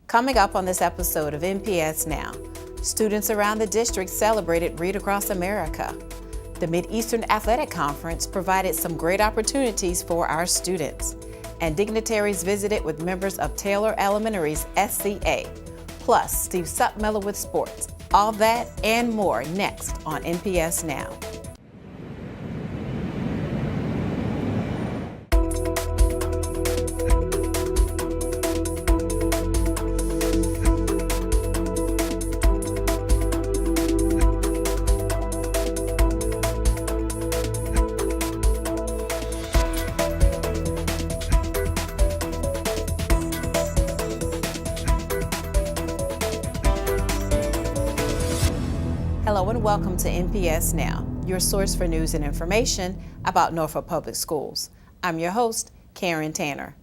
Coming up on this episode of NPS Now, students around the district celebrated Read Across America. The Mid-Eastern Athletic Conference provided some great opportunities for our students, and dignitaries visited with members of Taylor Elementary's SCA. Plus, Steve Suttmiller with sports. All that and more next on NPS Now. Hello and welcome to NPS Now, your source for news and information about Norfolk Public Schools. I'm your host, Karen Tanner.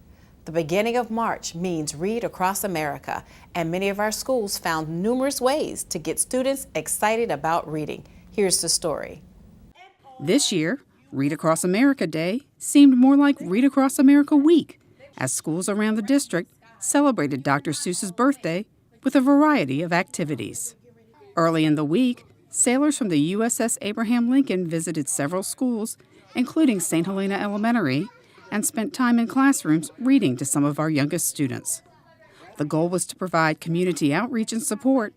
The beginning of March means Read Across America, and many of our schools found numerous ways to get students excited about reading. Here's the story. This year, Read Across America Day seemed more like Read Across America Week, as schools around the district celebrated Dr. Seuss's birthday with a variety of activities. Early in the week, sailors from the USS Abraham Lincoln visited several schools, including St. Helena Elementary, and spent time in classrooms reading to some of our youngest students. The goal was to provide community outreach and support,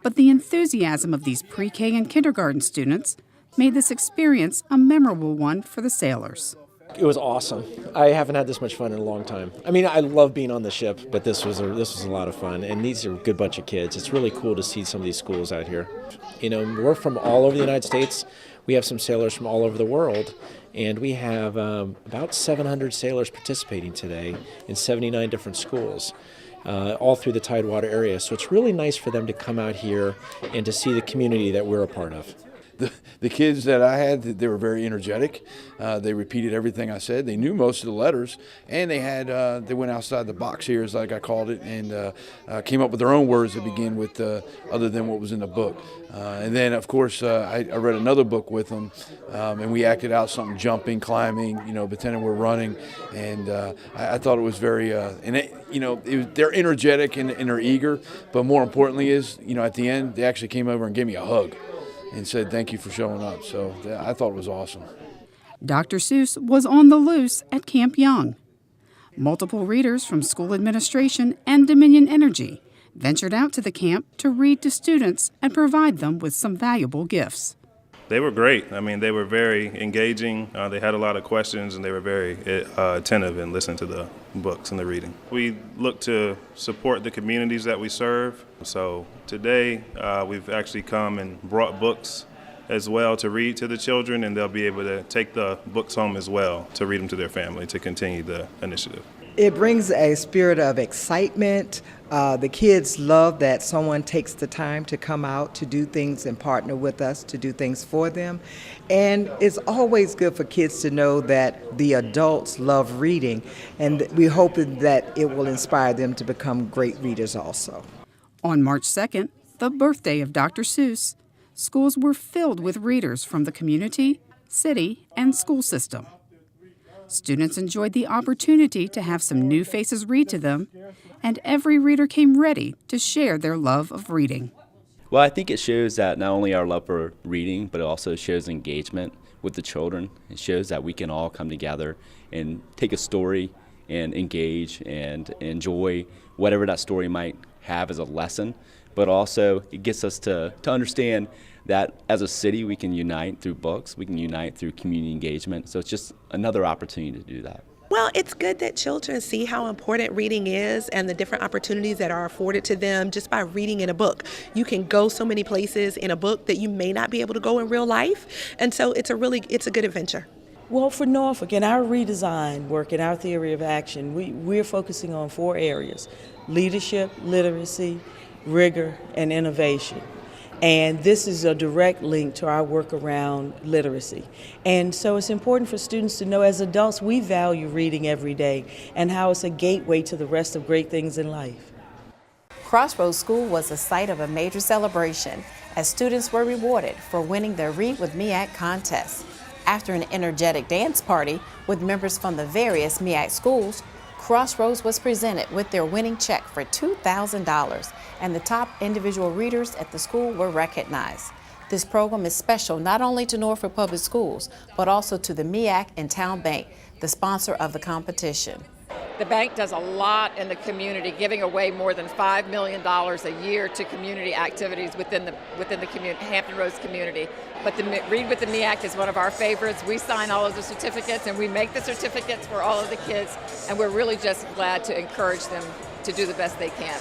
but the enthusiasm of these pre-K and kindergarten students made this experience a memorable one for the sailors. It was awesome. I haven't had this much fun in a long time. I mean, I love being on the ship, but this was a lot of fun, and these are a good bunch of kids. It's really cool to see some of these schools out here. You know, we're from all over the United States. We have some sailors from all over the world, and we have about 700 sailors participating today in 79 different schools, all through the Tidewater area. So it's really nice for them to come out here and to see the community that we're a part of. The kids that I had, they were very energetic. They repeated everything I said. They knew most of the letters, and they went outside the box here, as like I called it, and came up with their own words that begin with other than what was in the book. And then, of course, I read another book with them, and we acted out something, jumping, climbing, pretending we're running. And I thought it was very, they're energetic and they're eager, but more importantly is, at the end, they actually came over and gave me a hug and said thank you for showing up. So I thought it was awesome. Dr. Seuss was on the loose at Camp Young. Multiple readers from school administration and Dominion Energy ventured out to the camp to read to students and provide them with some valuable gifts. They were great. I mean, they were very engaging. They had a lot of questions, and they were very attentive and listened to the books and the reading. We look to support the communities that we serve. So today, we've actually come and brought books as well to read to the children, and they'll be able to take the books home as well to read them to their family to continue the initiative. It brings a spirit of excitement. The kids love that someone takes the time to come out to do things and partner with us to do things for them. And it's always good for kids to know that the adults love reading, and we hope that it will inspire them to become great readers also. On March 2nd, the birthday of Dr. Seuss, schools were filled with readers from the community, city, and school system. Students enjoyed the opportunity to have some new faces read to them, and every reader came ready to share their love of reading. Well, I think it shows that not only our love for reading, but it also shows engagement with the children. It shows that we can all come together and take a story and engage and enjoy whatever that story might have as a lesson, but also it gets us to understand that as a city we can unite through books, we can unite through community engagement, so it's just another opportunity to do that. Well, it's good that children see how important reading is and the different opportunities that are afforded to them just by reading in a book. You can go so many places in a book that you may not be able to go in real life, and so it's a good adventure. Well, for Norfolk, in our redesign work, in our theory of action, we're focusing on 4 areas: leadership, literacy, rigor, and innovation. And this is a direct link to our work around literacy. And so it's important for students to know, as adults, we value reading every day and how it's a gateway to the rest of great things in life. Crossroads School was the site of a major celebration as students were rewarded for winning their Read with MEAC contest. After an energetic dance party with members from the various MEAC schools, Crossroads was presented with their winning check for $2,000, and the top individual readers at the school were recognized. This program is special not only to Norfolk Public Schools, but also to the MEAC and Town Bank, the sponsor of the competition. The bank does a lot in the community, giving away more than $5 million a year to community activities within the community, Hampton Roads community. But the Read with the MEAC is one of our favorites. We sign all of the certificates, and we make the certificates for all of the kids, and we're really just glad to encourage them to do the best they can.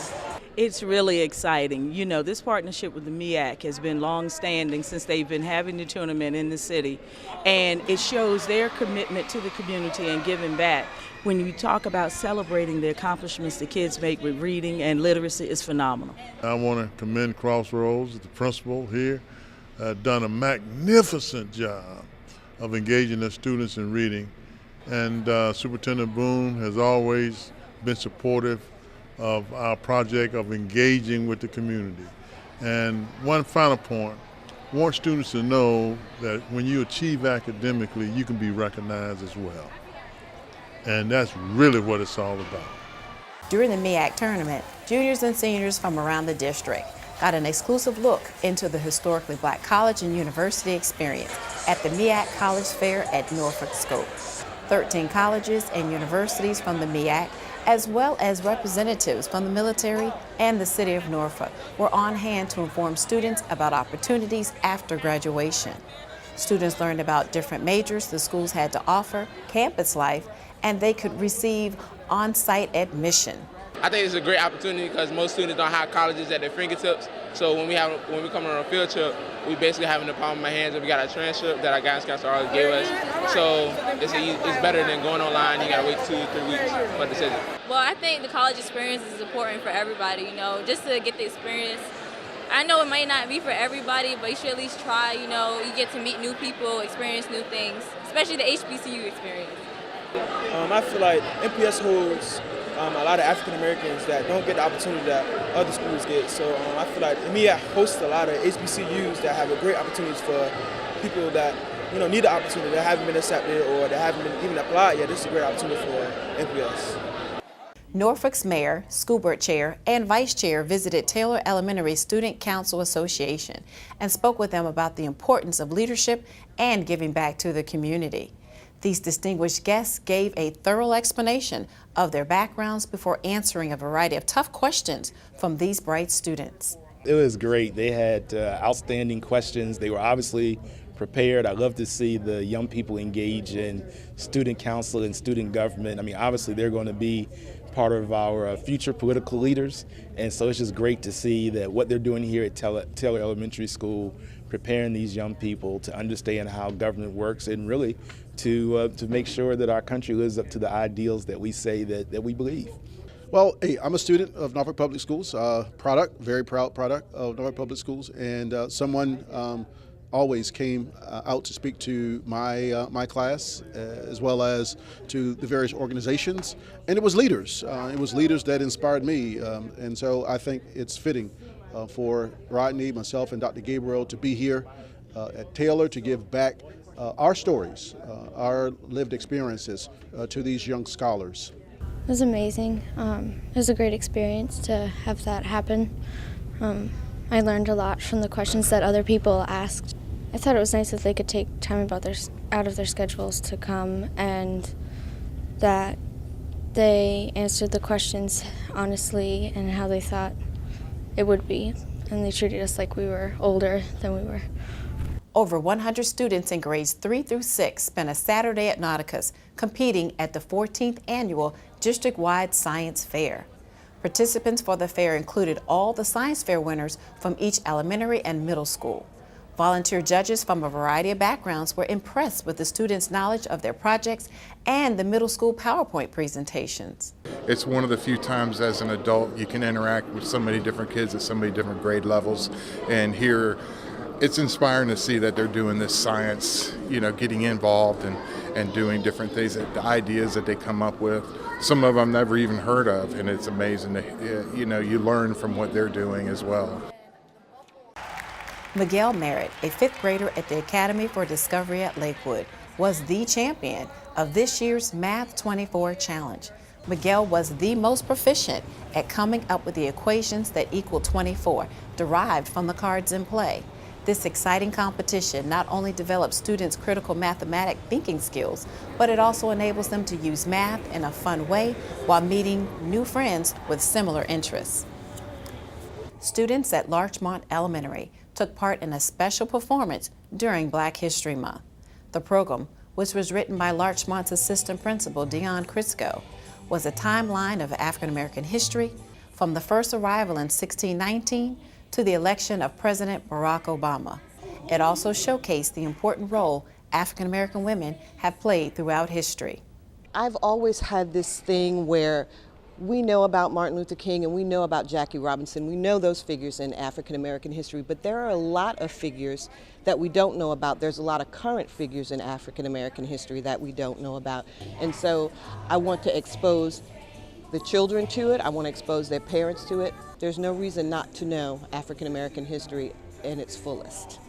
It's really exciting. You know, this partnership with the MEAC has been long-standing since they've been having the tournament in the city, and it shows their commitment to the community and giving back. When you talk about celebrating the accomplishments the kids make with reading and literacy, is phenomenal. I want to commend Crossroads, the principal here, done a magnificent job of engaging their students in reading, and Superintendent Boone has always been supportive of our project of engaging with the community. And one final point, I want students to know that when you achieve academically, you can be recognized as well. And that's really what it's all about. During the MEAC tournament, juniors and seniors from around the district got an exclusive look into the historically black college and university experience at the MEAC College Fair at Norfolk School. 13 colleges and universities from the MEAC, as well as representatives from the military and the city of Norfolk, were on hand to inform students about opportunities after graduation. Students learned about different majors the schools had to offer, campus life, and they could receive on-site admission. I think it's a great opportunity because most students don't have colleges at their fingertips. So when we come on a field trip, we basically have in the palm of my hands, and we got a transcript that our guidance counselor always gave us. So it's better than going online. You gotta wait 2 or 3 weeks for the decision. Well, I think the college experience is important for everybody. You know, just to get the experience. I know it might not be for everybody, but you should at least try. You know, you get to meet new people, experience new things, especially the HBCU experience. I feel like NPS holds a lot of African Americans that don't get the opportunity that other schools get. So I feel like MEAC hosts a lot of HBCUs that have a great opportunities for people that need the opportunity, that haven't been accepted or that haven't been even applied yet. This is a great opportunity for NPS. Norfolk's mayor, school board chair, and vice chair visited Taylor Elementary Student Council Association and spoke with them about the importance of leadership and giving back to the community. These distinguished guests gave a thorough explanation of their backgrounds before answering a variety of tough questions from these bright students. It was great. They had outstanding questions. They were obviously prepared. I love to see the young people engage in student council and student government. I mean, obviously they're going to be part of our future political leaders, and so it's just great to see that what they're doing here at Taylor Elementary School, preparing these young people to understand how government works and really to make sure that our country lives up to the ideals that we say that we believe. Well, hey, I'm a student of Norfolk Public Schools, very proud product of Norfolk Public Schools, and someone always came out to speak to my class as well as to the various organizations, and it was leaders. It was leaders that inspired me, and so I think it's fitting for Rigney, myself, and Dr. Gabriel to be here at Taylor to give back our stories, our lived experiences to these young scholars. It was amazing. It was a great experience to have that happen. I learned a lot from the questions that other people asked. I thought it was nice that they could take time out of their schedules to come, and that they answered the questions honestly and how they thought it would be, and they treated us like we were older than we were. Over 100 students in grades 3 through 6 spent a Saturday at Nauticus competing at the 14th annual district-wide science fair. Participants for the fair included all the science fair winners from each elementary and middle school. Volunteer judges from a variety of backgrounds were impressed with the students' knowledge of their projects and the middle school PowerPoint presentations. It's one of the few times as an adult you can interact with so many different kids at so many different grade levels, and here it's inspiring to see that they're doing this science, getting involved and doing different things, the ideas that they come up with. Some of them I've never even heard of, and it's amazing to, you learn from what they're doing as well. Miguel Merritt, a 5th grader at the Academy for Discovery at Lakewood, was the champion of this year's Math 24 Challenge. Miguel was the most proficient at coming up with the equations that equal 24, derived from the cards in play. This exciting competition not only develops students' critical mathematic thinking skills, but it also enables them to use math in a fun way while meeting new friends with similar interests. Students at Larchmont Elementary took part in a special performance during Black History Month. The program, which was written by Larchmont's assistant principal, Dion Crisco, was a timeline of African American history from the first arrival in 1619 to the election of President Barack Obama. It also showcased the important role African American women have played throughout history. I've always had this thing where we know about Martin Luther King and we know about Jackie Robinson. We know those figures in African American history, but there are a lot of figures that we don't know about. There's a lot of current figures in African American history that we don't know about. And so I want to expose the children to it. I want to expose their parents to it. There's no reason not to know African American history in its fullest.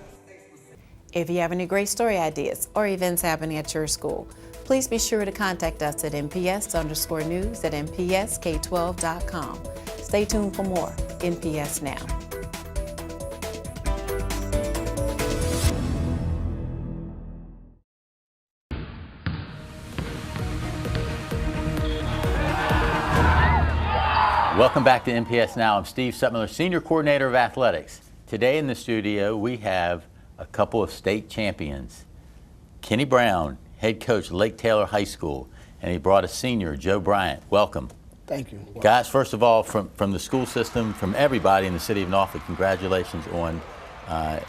If you have any great story ideas or events happening at your school, please be sure to contact us at NPS_news@NPSK12.com. Stay tuned for more NPS Now. Welcome back to NPS Now. I'm Steve Sutmiller, Senior Coordinator of Athletics. Today in the studio, we have a couple of state champions. Kenny Brown, head coach at Lake Taylor High School, and he brought a senior, Joe Bryant. Welcome. Thank you. Guys, first of all, from the school system, from everybody in the city of Norfolk, congratulations on an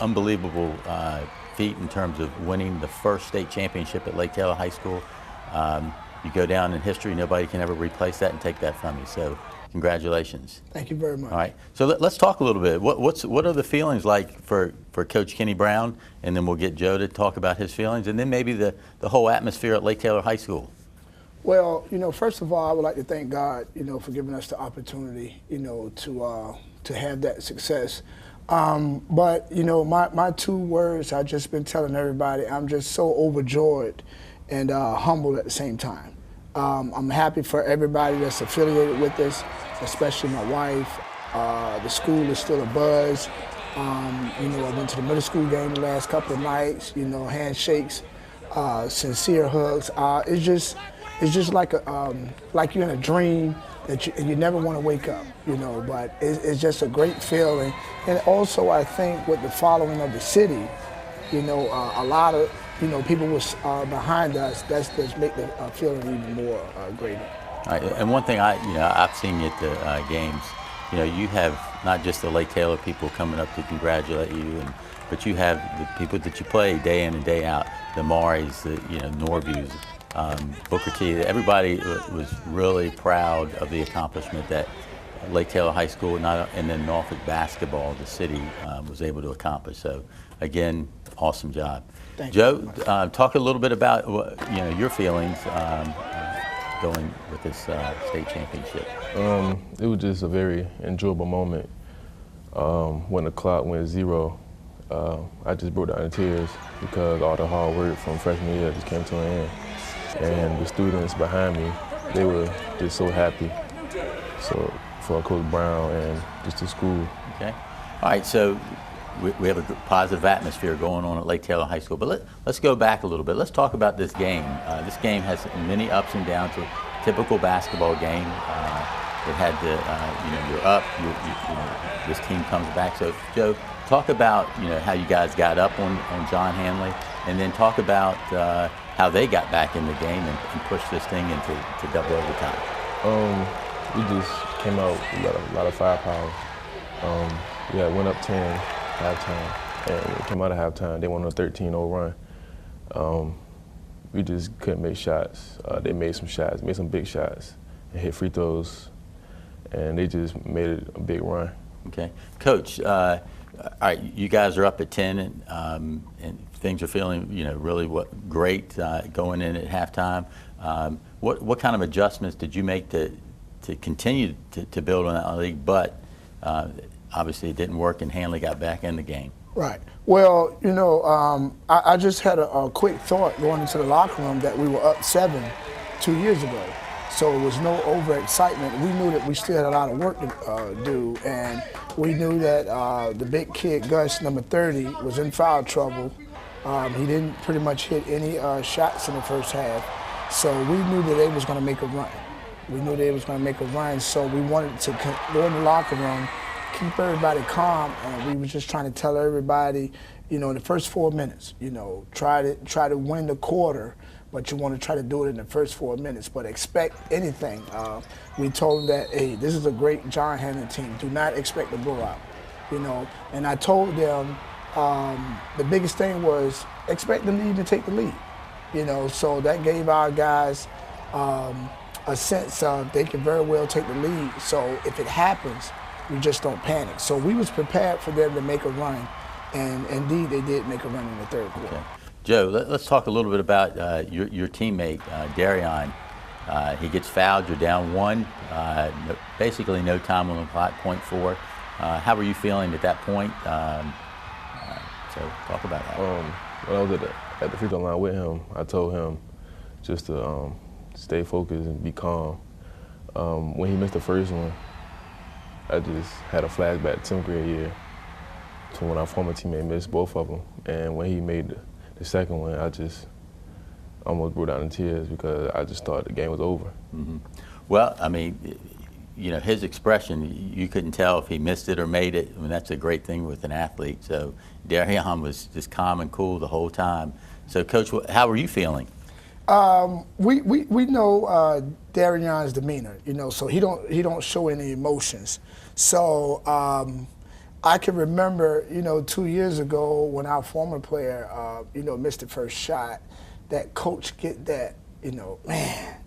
unbelievable feat in terms of winning the first state championship at Lake Taylor High School. You go down in history, nobody can ever replace that and take that from you. So congratulations. Thank you very much. All right, so let's talk a little bit. What are the feelings like for Coach Kenny Brown, and then we'll get Joe to talk about his feelings, and then maybe the whole atmosphere at Lake Taylor High School. Well, first of all, I would like to thank God, for giving us the opportunity, to have that success. But my two words I've just been telling everybody, I'm just so overjoyed and humbled at the same time. I'm happy for everybody that's affiliated with us, especially my wife. The school is still a buzz. I went to the middle school game the last couple of nights, handshakes, sincere hugs. It's just like like you're in a dream that you never want to wake up, but it's just a great feeling. And also I think with the following of the city, a lot of people was behind us. That's make the feeling even more greater. All right, and one thing I've seen you at the games. You have not just the Lake Taylor people coming up to congratulate you, but you have the people that you play day in and day out. The Maris, the Norviews, Booker T. Everybody was really proud of the accomplishment that Lake Taylor High School and then Norfolk basketball, the city, was able to accomplish. So again, awesome job. Joe, talk a little bit about your feelings going with this state championship. It was just a very enjoyable moment. When the clock went 0, I just broke down in tears because all the hard work from freshman year just came to an end. And the students behind me, they were just so happy. So for Coach Brown and just the school. Okay. All right, so we have a positive atmosphere going on at Lake Taylor High School, but let's go back a little bit. Let's talk about this game. This game has many ups and downs. A typical basketball game. It had the, you're up. This team comes back. So Joe, talk about how you guys got up on John Hanley, and then talk about how they got back in the game and pushed this thing into double overtime. We just came out with a lot of firepower. We had went up 10 halftime, and we came out of halftime. They went on a 13-0 run. We just couldn't make shots. They made some shots, made some big shots, and hit free throws, and they just made it a big run. Okay, Coach. All right, you guys are up at 10, and things are feeling really great going in at halftime. What kind of adjustments did you make to continue to build on that league? But obviously it didn't work, and Hanley got back in the game. Right. Well, I just had a quick thought going into the locker room that we were up 7 2 years ago. So it was no overexcitement. We knew that we still had a lot of work to do, and we knew that the big kid, Gus, number 30, was in foul trouble. He didn't pretty much hit any shots in the first half. So we knew that they was going to make a run. We knew they was going to make a run, so we wanted to go in the locker room, keep everybody calm, and we were just trying to tell everybody, you know, in the first 4 minutes, you know, try to win the quarter, but you want to try to do it in the first 4 minutes, but expect anything. We told them that, hey, this is a great John Hannon team. Do not expect a blowout, you know. And I told them the biggest thing was expect them to even take the lead, you know. So that gave our guys a sense of they can very well take the lead. So if it happens, we just don't panic. So we was prepared for them to make a run, and indeed they did make a run in the third quarter. Okay. Joe, let's talk a little bit about your teammate, Darion. He gets fouled, you're down 1, basically no time on the clock, 0.4. How were you feeling at that point? So talk about that. When I was at the free throw line with him, I told him just to stay focused and be calm. When he missed the first one, I just had a flashback to 10th grade year to when our former teammate missed both of them. And when he made the second one, I just almost broke down in tears because I just thought the game was over. Mm-hmm. Well, I mean, you know, his expression, you couldn't tell if he missed it or made it. I mean, that's a great thing with an athlete. So Darion was just calm and cool the whole time. So, Coach, how were you feeling? We know Darion's demeanor, you know, so he don't show any emotions. So I can remember, you know, 2 years ago when our former player, you know, missed the first shot, that coach get that, you know, man.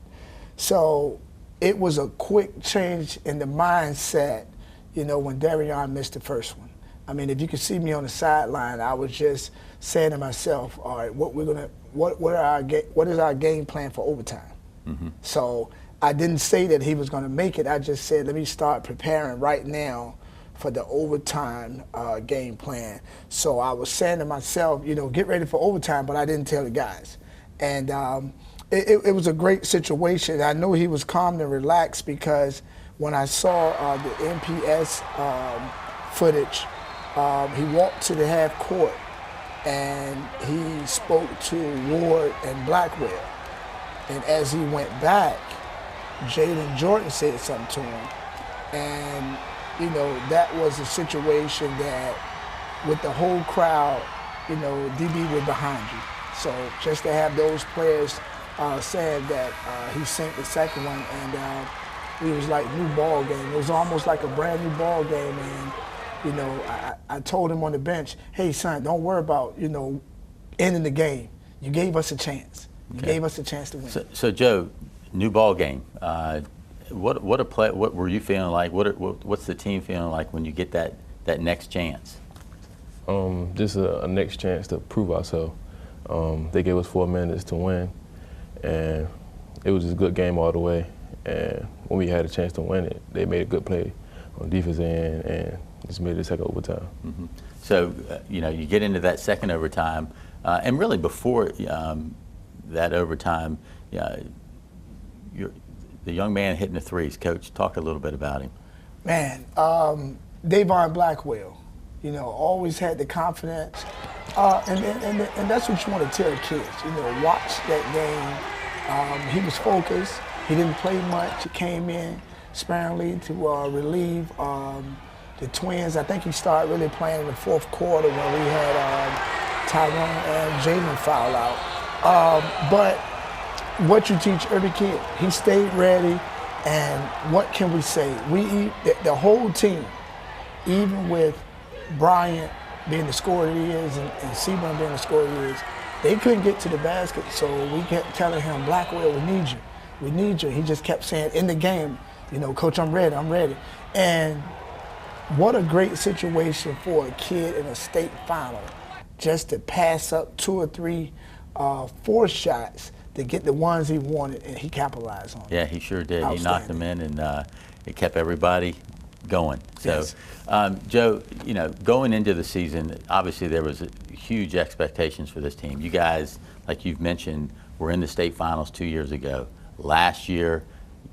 So it was a quick change in the mindset, you know, when Darion missed the first one. I mean, if you could see me on the sideline, I was just saying to myself, all right, what is our game plan for overtime? Mm-hmm. So I didn't say that he was going to make it. I just said, let me start preparing right now for the overtime game plan. So I was saying to myself, you know, get ready for overtime, but I didn't tell the guys. And it was a great situation. I know he was calm and relaxed because when I saw the NPS footage, he walked to the half court and he spoke to Ward and Blackwell. And as he went back, Jaden Jordan said something to him. And, you know, that was a situation that with the whole crowd, you know, DB was behind you. So just to have those players saying that he synced the second one, and it was like new ball game. It was almost like a brand new ball game. And, you know, I told him on the bench, hey, son, don't worry about, you know, ending the game. You gave us a chance. You gave us a chance to win. So Joe, new ball game. What were you feeling like? What's the team feeling like when you get that next chance? Just a next chance to prove ourselves. They gave us 4 minutes to win, and it was just a good game all the way. And when we had a chance to win it, they made a good play on defense end and just made the second overtime. Mm-hmm. So, you know, you get into that second overtime, and really before that overtime, the young man hitting the threes. Coach, talk a little bit about him. Man, Davon Blackwell, you know, always had the confidence. And that's what you want to tell kids, you know, watch that game. He was focused. He didn't play much. He came in sparingly to relieve the Twins. I think he started really playing in the fourth quarter when we had Tyrone and Jalen foul out. But what you teach every kid, he stayed ready. And what can we say? The whole team, even with Bryant being the scorer he is and Seaborn being the scorer he is, they couldn't get to the basket. So we kept telling him, Blackwell, we need you. We need you. He just kept saying in the game, you know, Coach, I'm ready, I'm ready. And what a great situation for a kid in a state final just to pass up 2 or 3, 4 shots to get the ones he wanted, and he capitalized on it. Yeah, he sure did. He knocked them in, and it kept everybody going. So, yes. Joe, you know, going into the season, obviously there was huge expectations for this team. You guys, like you've mentioned, were in the state finals 2 years ago. Last year,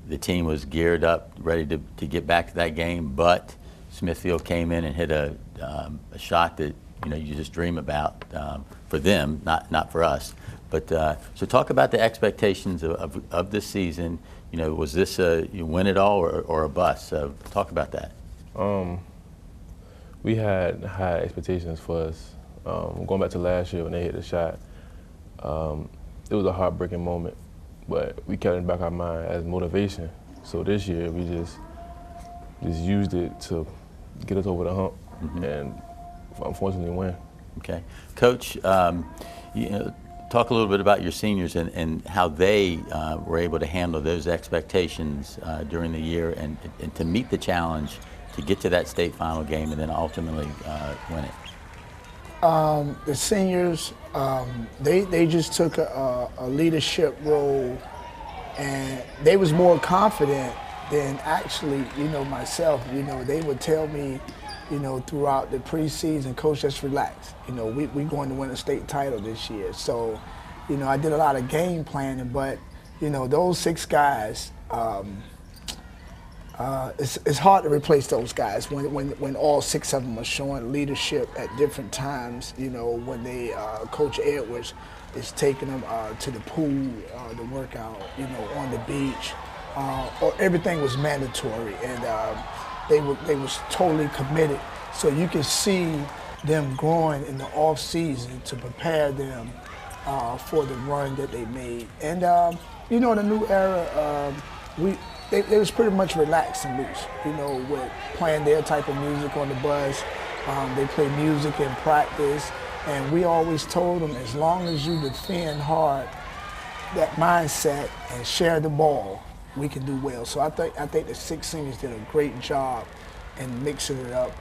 the team was geared up, ready to get back to that game, but Smithfield came in and hit a shot that you just dream about for them, not for us. But so talk about the expectations of this season. Was this a you win it all or a bust? So talk about that. We had high expectations for us. Going back to last year when they hit the shot, it was a heartbreaking moment, but we kept it in the back of our mind as motivation. So this year we just used it to get us over the hump and unfortunately win. Okay, Coach, talk a little bit about your seniors and how they were able to handle those expectations during the year and to meet the challenge to get to that state final game and then ultimately win it. The seniors, they just took a leadership role, and they was more confident than actually, myself. They would tell me, throughout the preseason, Coach, just relax. We going to win a state title this year. So, I did a lot of game planning, but, those 6 guys, it's hard to replace those guys when all 6 of them are showing leadership at different times. When they Coach Edwards is taking them to the pool, to work out, on the beach, or everything was mandatory, and they was totally committed. So you can see them growing in the off season to prepare them for the run that they made. And in the new era, They was pretty much relaxed and loose, with playing their type of music on the bus. They play music in practice, and we always told them, as long as you defend hard, that mindset, and share the ball, we can do well. So I think the 6 seniors did a great job in mixing it up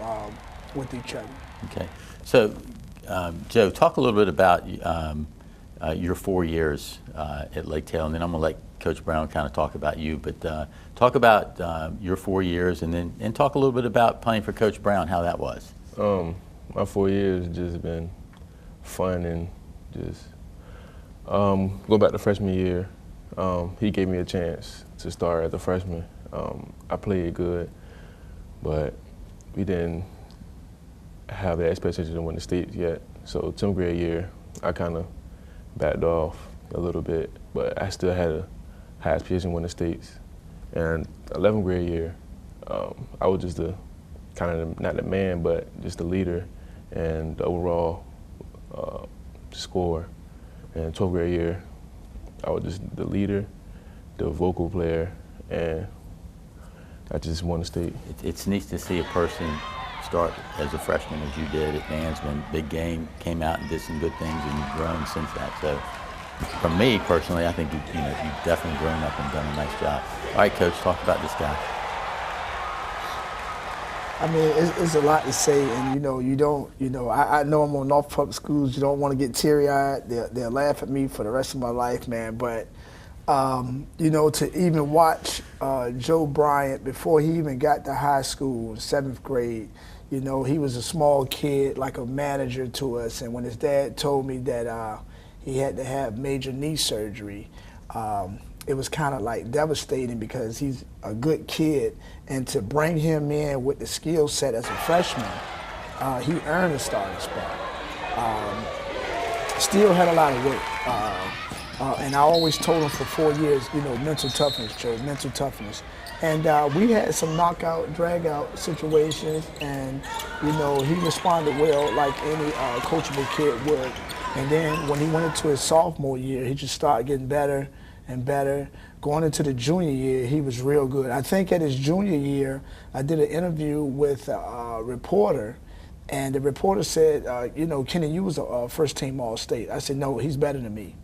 with each other. Okay, so Joe, talk a little bit about your 4 years at Lake Taylor, and then I'm going to let Coach Brown kind of talk about you, but talk about your 4 years, and talk a little bit about playing for Coach Brown, how that was. My 4 years just been fun, and just go back to freshman year. He gave me a chance to start as a freshman. I played good, but we didn't have the expectation to win the state yet. So 10th grade year, I kind of backed off a little bit, but I still had a high expectation to win the states. And 11th grade year, I was just not the man, but just the leader and the overall scorer. And 12th grade year, I was just the leader, the vocal player, and I just won the state. It's neat to see a person start as a freshman as you did at Mansman. Big game, came out and did some good things, and you've grown since that. So for me personally, I think you've definitely grown up and done a nice job. All right, Coach, talk about this guy. I mean, it's a lot to say, and you don't, I know I'm on Norfolk Public Schools. You don't want to get teary-eyed. They'll laugh at me for the rest of my life, man. But to even watch Joe Bryant before he even got to high school in 7th grade, he was a small kid, like a manager to us. And when his dad told me that he had to have major knee surgery, it was kind of like devastating because he's a good kid, and to bring him in with the skill set as a freshman, he earned a starting spot. Still had a lot of work, and I always told him for 4 years, mental toughness, Joe, mental toughness. And we had some knockout, drag-out situations, and he responded well like any coachable kid would. And then when he went into his sophomore year, he just started getting better and better. Going into the junior year, he was real good. I think at his junior year, I did an interview with a reporter, and the reporter said, Kenny, you was a first-team All-State. I said, no, he's better than me.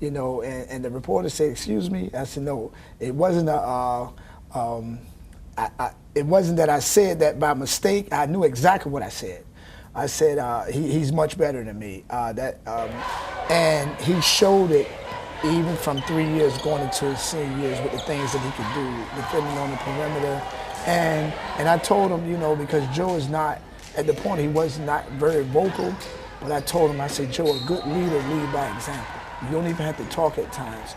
And the reporter said, excuse me? I said, no, it wasn't it wasn't that I said that by mistake. I knew exactly what I said. I said, he's much better than me. And he showed it even from 3 years going into his senior years with the things that he could do, defending on the perimeter. And I told him, because Joe is not, at the point he was not very vocal, but I told him, I said, Joe, a good leader lead by example. You don't even have to talk at times.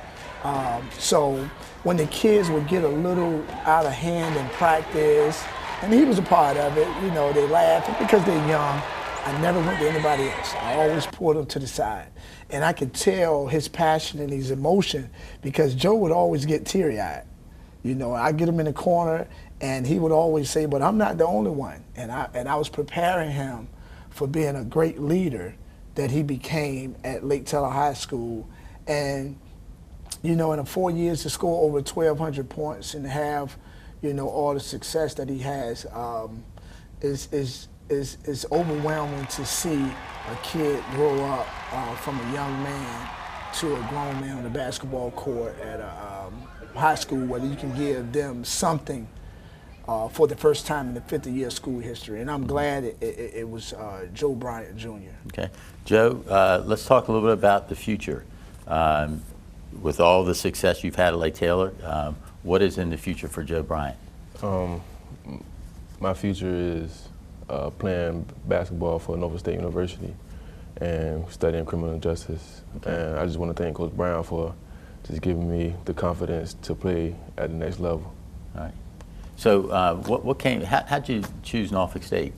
So when the kids would get a little out of hand in practice, and he was a part of it, you know, they laughed because they're young. I never went to anybody else. I always pulled them to the side. And I could tell his passion and his emotion because Joe would always get teary-eyed. You know, I get him in the corner and he would always say, but I'm not the only one. And I was preparing him for being a great leader that he became at Lake Taylor High School. And, you know, in the 4 years to score over 1,200 points and have, you know, all the success that he has is overwhelming to see a kid grow up from a young man to a grown man on the basketball court at a high school where you can give them something for the first time in the 50-year school history. And I'm glad it was Joe Bryant, Jr. Okay. Joe, let's talk a little bit about the future. With all the success you've had at Lake Taylor, what is in the future for Joe Bryant? My future is playing basketball for Norfolk State University and studying criminal justice. Okay. And I just want to thank Coach Brown for just giving me the confidence to play at the next level. All right. So how'd you choose Norfolk State?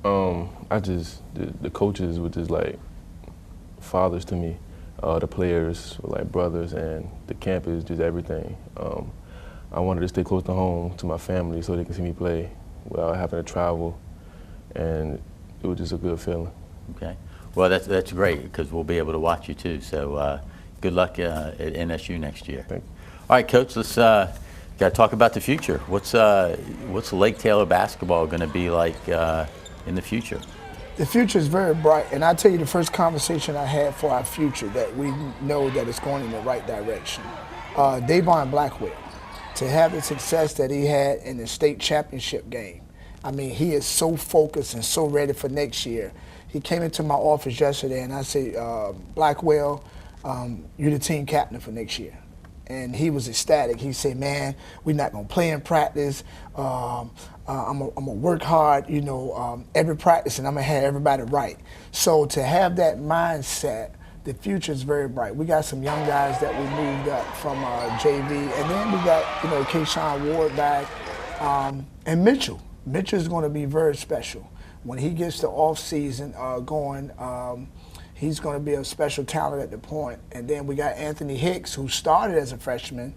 The coaches were just like fathers to me. The players were like brothers, and the campus, just everything. I wanted to stay close to home, to my family, so they can see me play without having to travel, and it was just a good feeling. Okay. Well, that's great, because we'll be able to watch you too. So good luck at NSU next year. Thank you. All right, Coach, let's got to talk about the future. What's Lake Taylor basketball going to be like in the future? The future is very bright, and I'll tell you the first conversation I had for our future that we know that it's going in the right direction. Davon Blackwell, to have the success that he had in the state championship game. I mean, he is so focused and so ready for next year. He came into my office yesterday and I said, Blackwell, you're the team captain for next year. And he was ecstatic. He said, man, we're not going to play in practice. I'm going to work hard, you know, every practice, and I'm going to have everybody right. So to have that mindset, the future is very bright. We got some young guys that we moved up from JV, and then we got, you know, Kayshawn Ward back, and Mitchell. Mitchell is going to be very special. When he gets the off season going, he's going to be a special talent at the point. And then we got Anthony Hicks, who started as a freshman,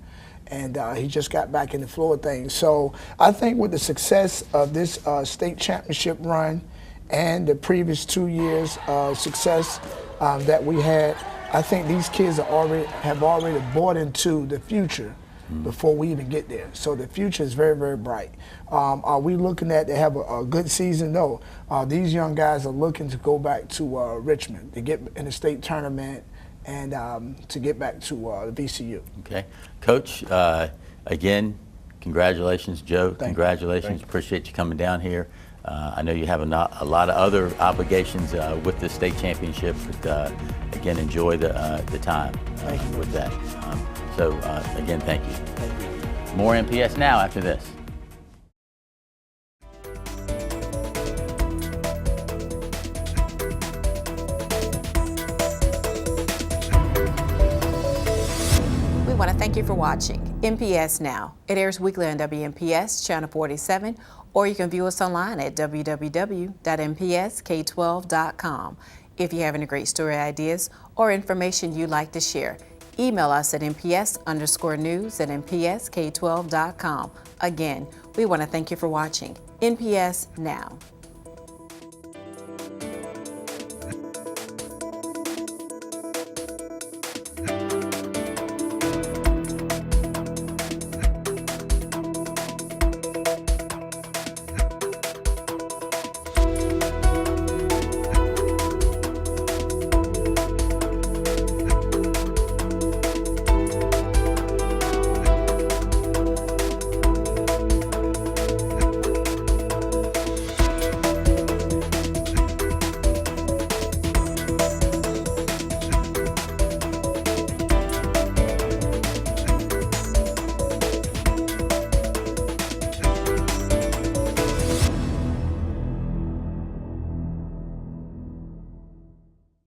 and he just got back in the flow of things. So I think with the success of this state championship run and the previous 2 years success that we had, I think these kids have already bought into the future before we even get there. So the future is very, very bright. Are we looking at to have a good season? No. These young guys are looking to go back to Richmond, to get in the state tournament, and to get back to the VCU. Okay. Coach, again, congratulations. Joe, congratulations. Appreciate you coming down here. I know you have a lot of other obligations with the state championship, but again, enjoy the time with that. So again, thank you. More NPS Now after this. We want to thank you for watching NPS Now. It airs weekly on WNPS Channel 47, or you can view us online at www.npsk12.com. If you have any great story ideas or information you'd like to share, email us at nps_news@npsk12.com. Again, we want to thank you for watching NPS Now.